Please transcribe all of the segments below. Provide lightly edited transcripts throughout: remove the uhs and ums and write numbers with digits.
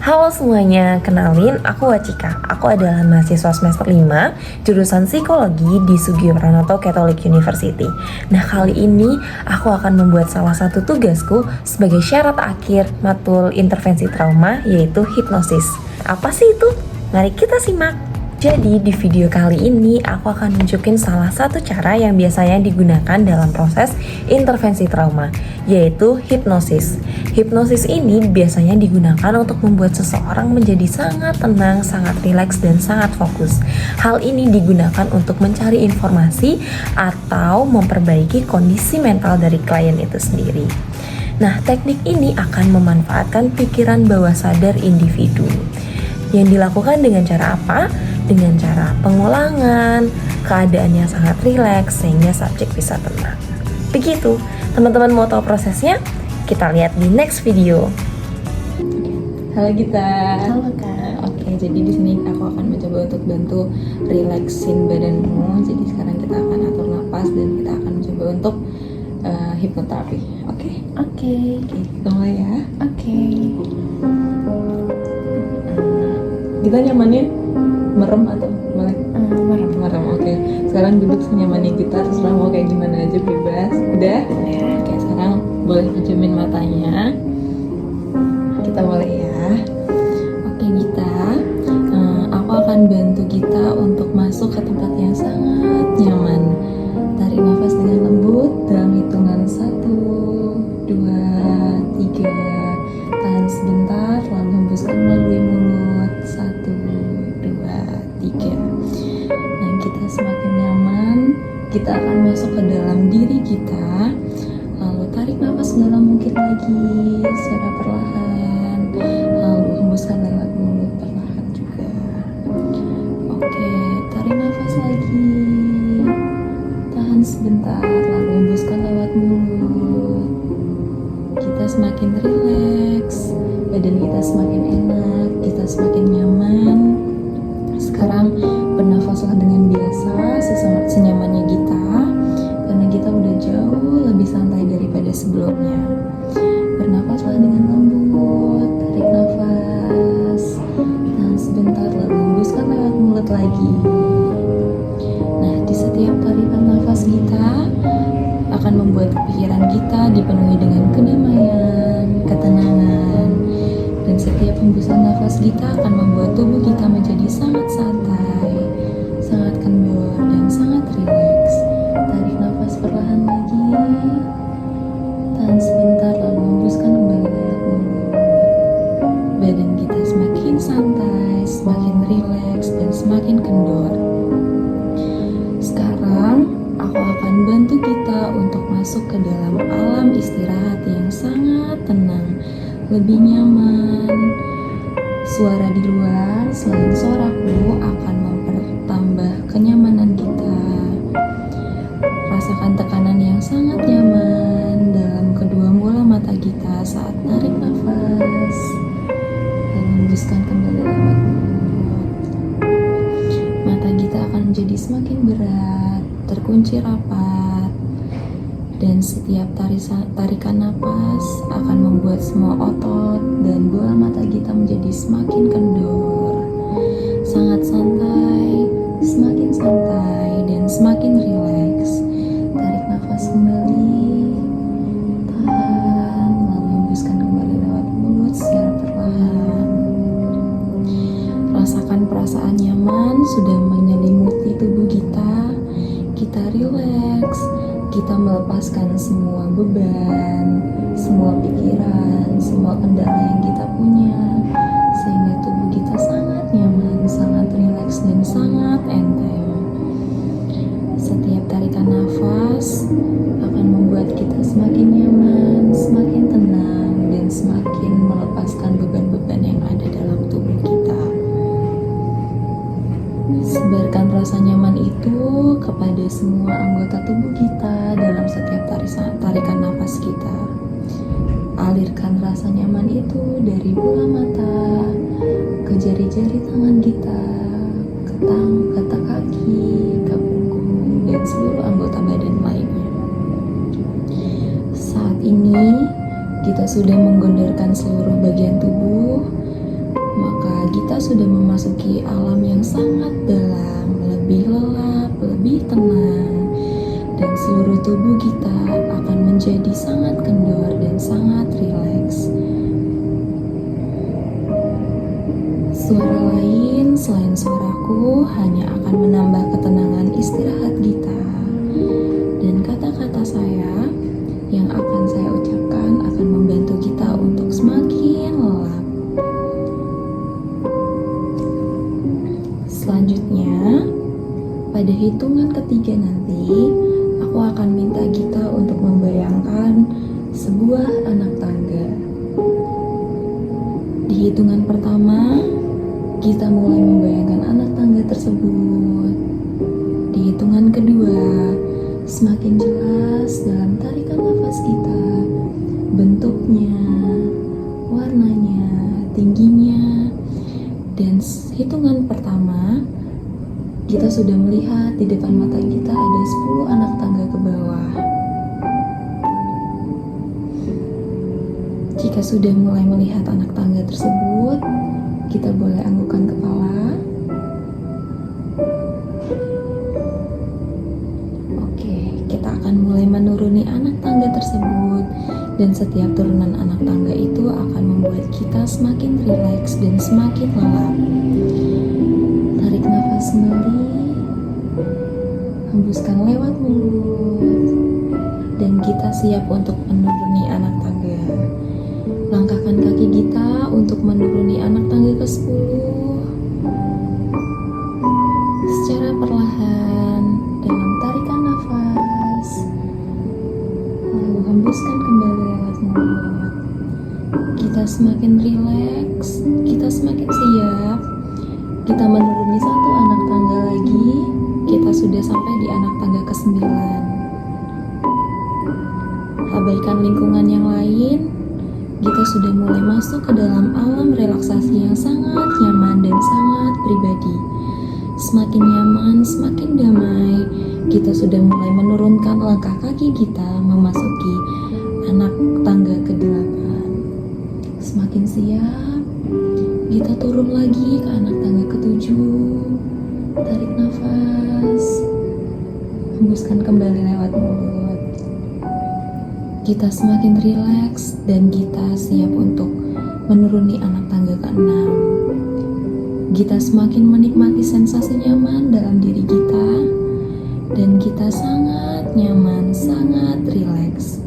Halo semuanya, kenalin aku Wacika. Aku adalah mahasiswa semester 5 jurusan psikologi di Sugio Pranoto Catholic University. Nah, kali ini aku akan membuat salah satu tugasku sebagai syarat akhir matkul intervensi trauma, yaitu hipnosis. Apa sih itu? Mari kita simak. Jadi di video kali ini aku akan nunjukin salah satu cara yang biasanya digunakan dalam proses intervensi trauma, yaitu hipnosis. Hipnosis ini biasanya digunakan untuk membuat seseorang menjadi sangat tenang, sangat rileks, dan sangat fokus. Hal ini digunakan untuk mencari informasi atau memperbaiki kondisi mental dari klien itu sendiri. Nah, teknik ini akan memanfaatkan pikiran bawah sadar individu. Yang dilakukan dengan cara apa? Dengan cara pengulangan, keadaan yang sangat rileks sehingga subjek bisa tenang. Begitu, teman-teman mau tahu prosesnya? Kita lihat di next video. Halo Gita. Halo Kak. Oke, jadi di sini aku akan mencoba untuk bantu relaxin badanmu. Jadi sekarang kita akan atur napas dan kita akan mencoba untuk hipnoterapi. Oke? Oke. Kita mulai ya. Oke. Kita nyamannya merem atau melek? Merem. Merem, oke. Sekarang duduk senyamannya kita, terserah mau kayak gimana aja, bebas. Udah? Ya. Oke, sekarang boleh pejamin matanya. Kita mulai ya. Oke Gita, aku akan bantu Gita untuk masuk ke tempat yang sangat nyaman. Tarik nafas dengan lembut dalam hitungan 1, 2, 3. Tahan sebentar, lalu hembuskan melalui mulut. 1, 2, 3. Nah, kita semakin nyaman, kita akan masuk ke dalam diri kita. Lalu tarik nafas dalam mungkin lagi secara perlahan, lalu hembuskan lewat mulut perlahan juga. Oke, tarik nafas lagi, tahan sebentar, lalu hembuskan lewat mulut. Kita semakin rileks, badan kita semakin enak, kita semakin nyaman. Sekarang bernafaslah dengan biasa, senyamannya kita, karena kita udah jauh lebih santai daripada sebelumnya. Bernafaslah dengan lembut, tarik nafas, tahan sebentar, lalu hembuskan lewat mulut lagi. Nah, di setiap tarikan nafas kita akan membuat pikiran kita dipenuhi dengan kedamaian, ketenangan, dan setiap hembusan nafas kita akan membuat tubuh kita menjadi sangat santai, sangat kendor, dan sangat rileks. Tarik nafas perlahan lagi, tahan sebentar, lalu hembuskan kembali lewat mulut. Badan kita semakin santai, semakin rileks, dan semakin kendor. Sekarang aku akan bantu kita untuk masuk ke dalam alam istirahat yang sangat tenang, lebih nyaman. Suara di luar selain suaraku akan mempertambah kenyamanan kita. Rasakan tekanan yang sangat nyaman dalam kedua bola mata kita saat tarik nafas dan hembuskan kembali lewat mulut. Mata kita akan menjadi semakin berat, terkunci rapat, dan setiap tarikan napas akan membuat semua otot dan bola mata kita menjadi semakin kendor, sangat santai, dan semakin rileks. Tarik nafas kembali, tahan, lalu hembuskan kembali lewat mulut secara perlahan. Rasakan perasaan nyaman sudah menyelimuti tubuh kita. Kita rileks, kita melepaskan semua beban, semua pikiran, semua kendala yang kita punya, sehingga tubuh kita sangat nyaman, sangat rileks, dan sangat enteng. Setiap tarikan nafas akan membuat kita semakin nyaman, semakin tenang, dan semakin melepaskan beban-beban yang ada dalam tubuh kita. Sebarkan rasa nyaman itu kepada semua anggota tubuh kita dalam setiap tarikan nafas kita. Alirkan rasa nyaman itu dari bola mata ke jari-jari tangan kita, ke kaki, ke punggung, dan seluruh anggota badan lainnya. Saat ini kita sudah menggondorkan seluruh bagian tubuh. sudah memasuki alam yang sangat dalam, lebih lelap, lebih tenang, dan seluruh tubuh kita akan menjadi sangat kendor dan sangat rileks. Suara lain selain suaraku hanya akan menambah ketenangan istirahat kita, dan kata-kata saya yang akan saya ucapkan akan membantu kita untuk semakin lelap. Selanjutnya, pada hitungan ketiga nanti, aku akan minta kita untuk membayangkan sebuah anak tangga. Di hitungan pertama, kita mulai membayangkan anak tangga tersebut. Di hitungan kedua, semakin jelas dalam tarikan nafas kita, bentuknya, warnanya, tingginya. Dan hitungan pertama, kita sudah melihat di depan mata kita ada 10 anak tangga ke bawah. Jika sudah mulai melihat anak tangga tersebut, kita boleh anggukan kepala. Oke, kita akan mulai menuruni anak tangga tersebut, dan setiap turunan anak tangga itu akan membuat kita semakin rileks dan semakin lelap. Tarik nafas kembali, hembuskan lewat mulut, dan kita siap untuk menuruni anak tangga. Langkahkan kaki kita untuk menuruni anak tangga ke-10 secara perlahan dalam tarikan nafas, lalu hembuskan kembali lewat mulut. Kita semakin rileks, kita semakin siap. Kita menuruni 1 anak tangga lagi, kita sudah sampai di anak tangga ke-9. Abaikan lingkungan yang lain. Kita sudah mulai masuk ke dalam alam relaksasi yang sangat nyaman dan sangat pribadi. Semakin nyaman, semakin damai, kita sudah mulai menurunkan langkah kaki kita memasuki anak tangga ke-8. Semakin siap, kita turun lagi ke anak tangga ke-7. Tarik nafas, hembuskan kembali lewat mulut. Kita semakin rileks dan kita siap untuk menuruni anak tangga ke-6. Kita semakin menikmati sensasi nyaman dalam diri kita, dan kita sangat nyaman, sangat rileks.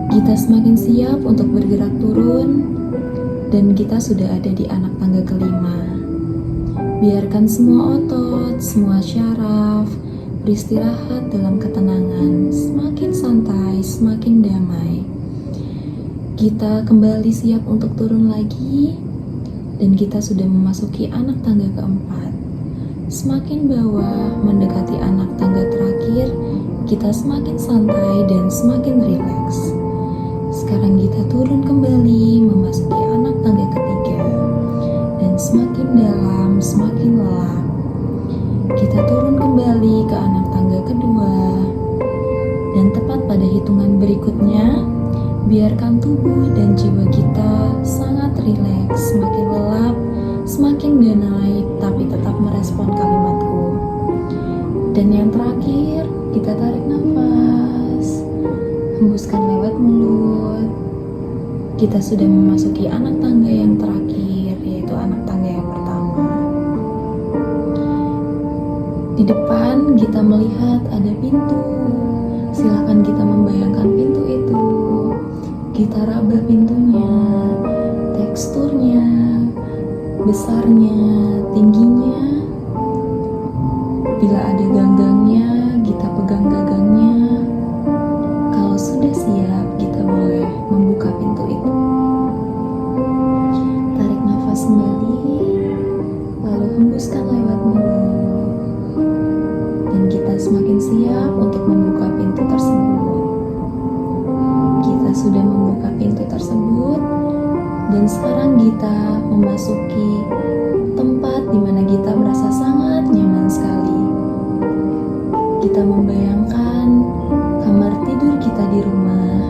Kita semakin siap untuk bergerak turun, dan kita sudah ada di anak tangga ke-5. Biarkan semua otot, semua syaraf beristirahat dalam ketenangan, semakin santai, semakin damai. Kita kembali siap untuk turun lagi, dan kita sudah memasuki anak tangga ke-4. Semakin bawah mendekati anak tangga terakhir, kita semakin santai dan semakin rileks. Sekarang kita turun kembali memasuki anak tangga ke-3, dan semakin dalam, semakin lelap. Kita turun kembali ke anak tangga ke-2, dan tepat pada hitungan berikutnya, biarkan tubuh dan jiwa kita sangat rileks, semakin lelap, semakin damai, tapi tetap merespon kalimatku. Dan yang terakhir, kita tarik nafas, hembuskan lewat mulut. Kita sudah memasuki anak tangga yang terakhir, yaitu anak tangga yang pertama. Di depan kita melihat ada pintu. Silakan kita membayangkan pintu itu. Kita raba pintunya, teksturnya, besarnya, tingginya. Bila ada ganggangnya, kita pegang gagangnya. Kalau sudah siap, kita boleh membuka pintu itu. Tarik nafas kembali, lalu hembuskan lewat mulut. Dan kita semakin siap untuk membuka pintu tersebut. Kita sudah membuka pintu tersebut, dan sekarang kita memasuki tempat di mana kita merasa sangat nyaman sekali. Kita membayangkan kamar tidur kita di rumah,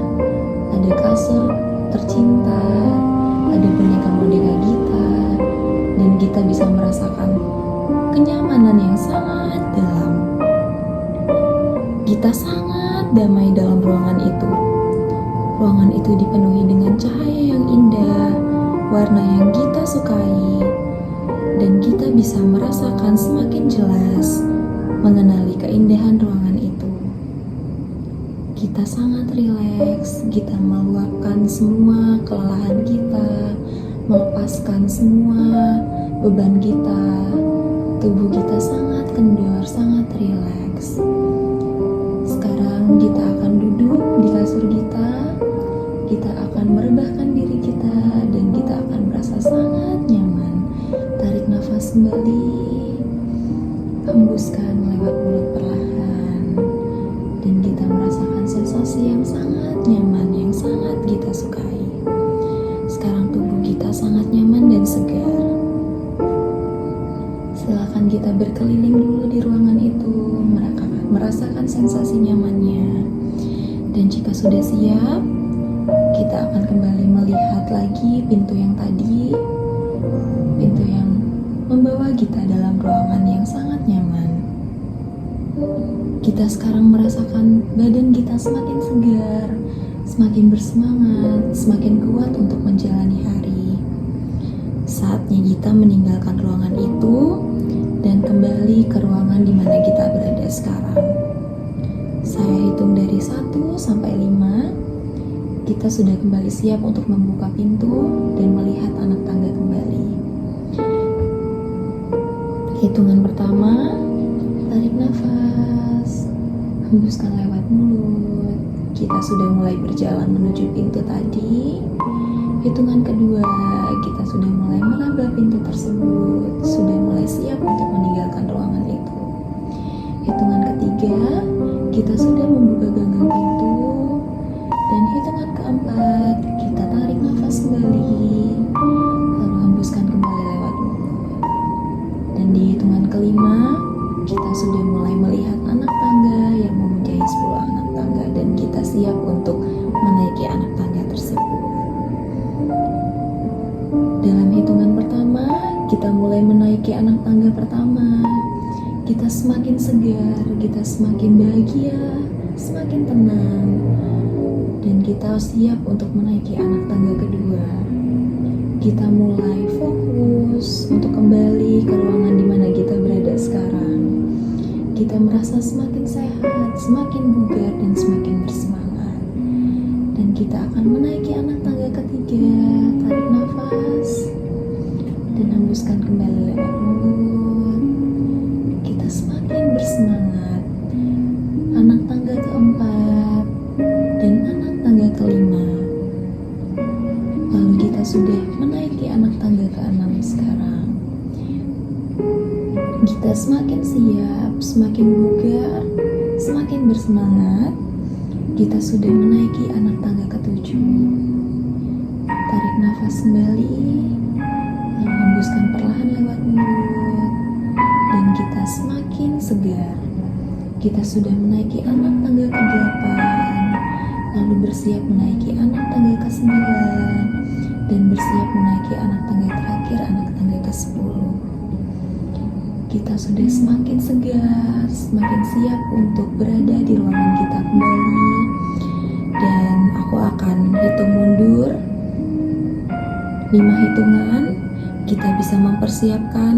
ada kasur tercinta, ada boneka-boneka kita, kita bisa merasakan kenyamanan yang sangat dalam. Kita sangat damai dalam ruangan itu. Ruangan itu dipenuhi dengan cahaya yang indah, warna yang kita sukai, dan kita bisa merasakan semakin jelas mengenali keindahan ruangan itu. Kita sangat rileks, kita meluapkan semua kelelahan kita, melepaskan semua beban kita. Tubuh kita sangat kendor, sangat rileks. Sekarang kita akan duduk di kasur kita akan merebahkan diri kita, dan kita akan merasa sangat nyaman. Tarik nafas kembali, hembuskan lewat mulut perlahan, dan kita merasakan sensasi yang sangat nyaman, yang sangat kita sukai. Sekarang tubuh kita sangat nyaman dan segar. Silakan kita berkeliling dulu di ruangan itu, merasakan sensasi nyamannya. Dan jika sudah siap, kita akan kembali melihat lagi pintu yang tadi, pintu yang membawa kita dalam ruangan yang sangat nyaman. Kita sekarang merasakan badan kita semakin segar, semakin bersemangat, semakin kuat untuk menjalani hari. Saatnya kita meninggalkan ruangan itu dan kembali ke ruangan di mana kita berada sekarang. Saya hitung dari 1 sampai 5. Kita sudah kembali siap untuk membuka pintu dan melihat anak tangga kembali. Hitungan pertama, tarik nafas, hembuskan lewat mulut. Kita sudah mulai berjalan menuju pintu tadi. Hitungan kedua, kita sudah mulai meraba pintu tersebut, sudah mulai siap untuk meninggalkan ruangan itu. Hitungan ketiga, kita sudah membuka ganggang pintu. Dan hitungan keempat, kita tarik nafas kembali, lalu hembuskan kembali lewat mulut. Dan di hitungan kelima, kita sudah mulai melihat anak tangga yang mempunyai 10 anak tangga, dan kita siap untuk menaiki anak tangga tersebut. Dalam hitungan pertama, kita mulai menaiki anak tangga pertama. Kita semakin segar, kita semakin bahagia, semakin tenang. Dan kita siap untuk menaiki anak tangga kedua. Kita mulai fokus untuk kembali ke ruangan di mana kita berada sekarang. Kita merasa semakin sehat, semakin bugar, dan semakin bersemangat. Dan kita akan menaiki anak tangga ketiga. Tarik nafas dan hembuskan kembali lewat mulut. Kita semakin bersemangat. Anak tangga keempat dan anak tangga kelima. Lalu kita sudah menaiki anak tangga ke-6 sekarang. Kita semakin siap, semakin bugar, semakin bersemangat. Kita sudah menaiki anak tangga ke-7. Tarik nafas kembali, lalu hembuskan perlahan lewat mulut. Dan kita semakin segar. Kita sudah menaiki anak tangga ke-8, lalu bersiap menaiki anak tangga ke-9, dan bersiap menaiki anak tangga terakhir, anak tangga ke-10. Kita sudah semakin segar, semakin siap untuk berada di ruangan kita kembali. Dan aku akan hitung mundur 5 hitungan. Kita bisa mempersiapkan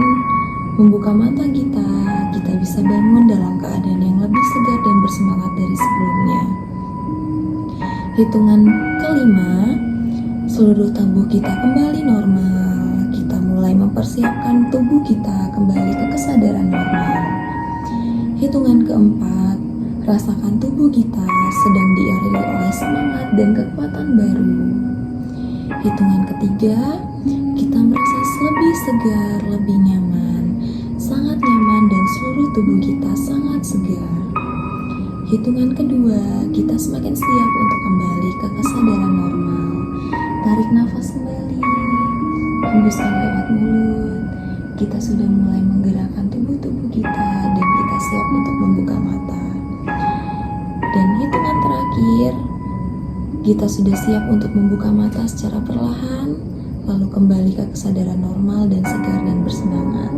membuka mata kita. Kita bisa bangun dalam keadaan yang lebih segar dan bersemangat dari sebelumnya. Hitungan kelima, seluruh tubuh kita kembali normal. Kita mulai mempersiapkan tubuh kita kembali ke kesadaran normal. Hitungan keempat, rasakan tubuh kita sedang diiringi oleh semangat dan kekuatan baru. Hitungan ketiga, kita merasa lebih segar, lebih nyaman, sangat nyaman, dan seluruh tubuh kita sangat segar. Hitungan kedua, kita semakin siap untuk kembali ke kesadaran normal. Tarik nafas kembali, hembuskan lewat mulut. Kita sudah mulai menggerakkan tubuh-tubuh kita, dan kita siap untuk membuka mata. Dan hitungan terakhir, kita sudah siap untuk membuka mata secara perlahan. lalu kembali ke kesadaran normal dan segar dan bersemangat.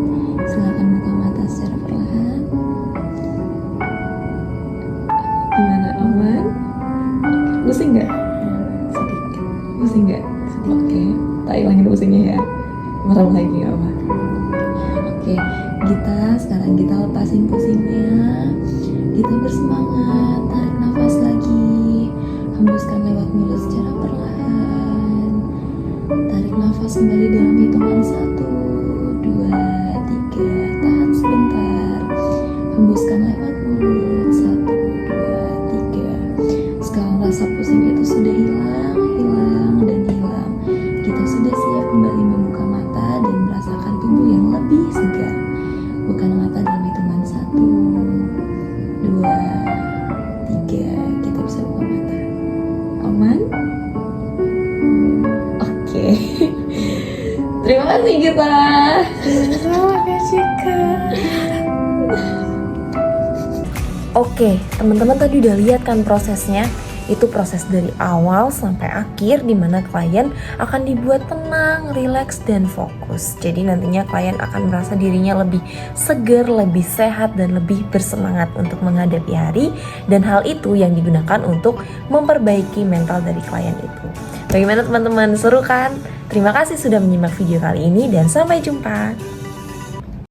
Silakan buka mata secara perlahan. Gimana, aman? Pusing nggak? Sedikit. Pusing nggak? Oke, tak ilangin pusingnya ya. Merem lagi nggak apa? Oke, sekarang kita lepasin pusingnya. Kita bersemangat, tarik nafas lagi, hembuskan lewat mulut secara perlahan. Tarik nafas kembali dalam hitungan 1, 2, 3. Tahan sebentar, hembuskan lewat mulut 1, 2, 3. Sekarang rasa pusing itu sudah hilang, dan hilang. Kita sudah siap kembali membuka mata dan merasakan tubuh yang lebih segar. Buka mata dalam hitungan 1, 2, 3. Kita bisa buka mata. Aman? Oke. Terima kasih Gita. Terima kasih Kak. Oke, teman-teman tadi udah lihat kan prosesnya. Itu proses dari awal sampai akhir di mana klien akan dibuat tenang, rileks, dan fokus. Jadi nantinya klien akan merasa dirinya lebih segar, lebih sehat, dan lebih bersemangat untuk menghadapi hari. Dan hal itu yang digunakan untuk memperbaiki mental dari klien itu. Bagaimana teman-teman? Seru kan? Terima kasih sudah menyimak video kali ini dan sampai jumpa.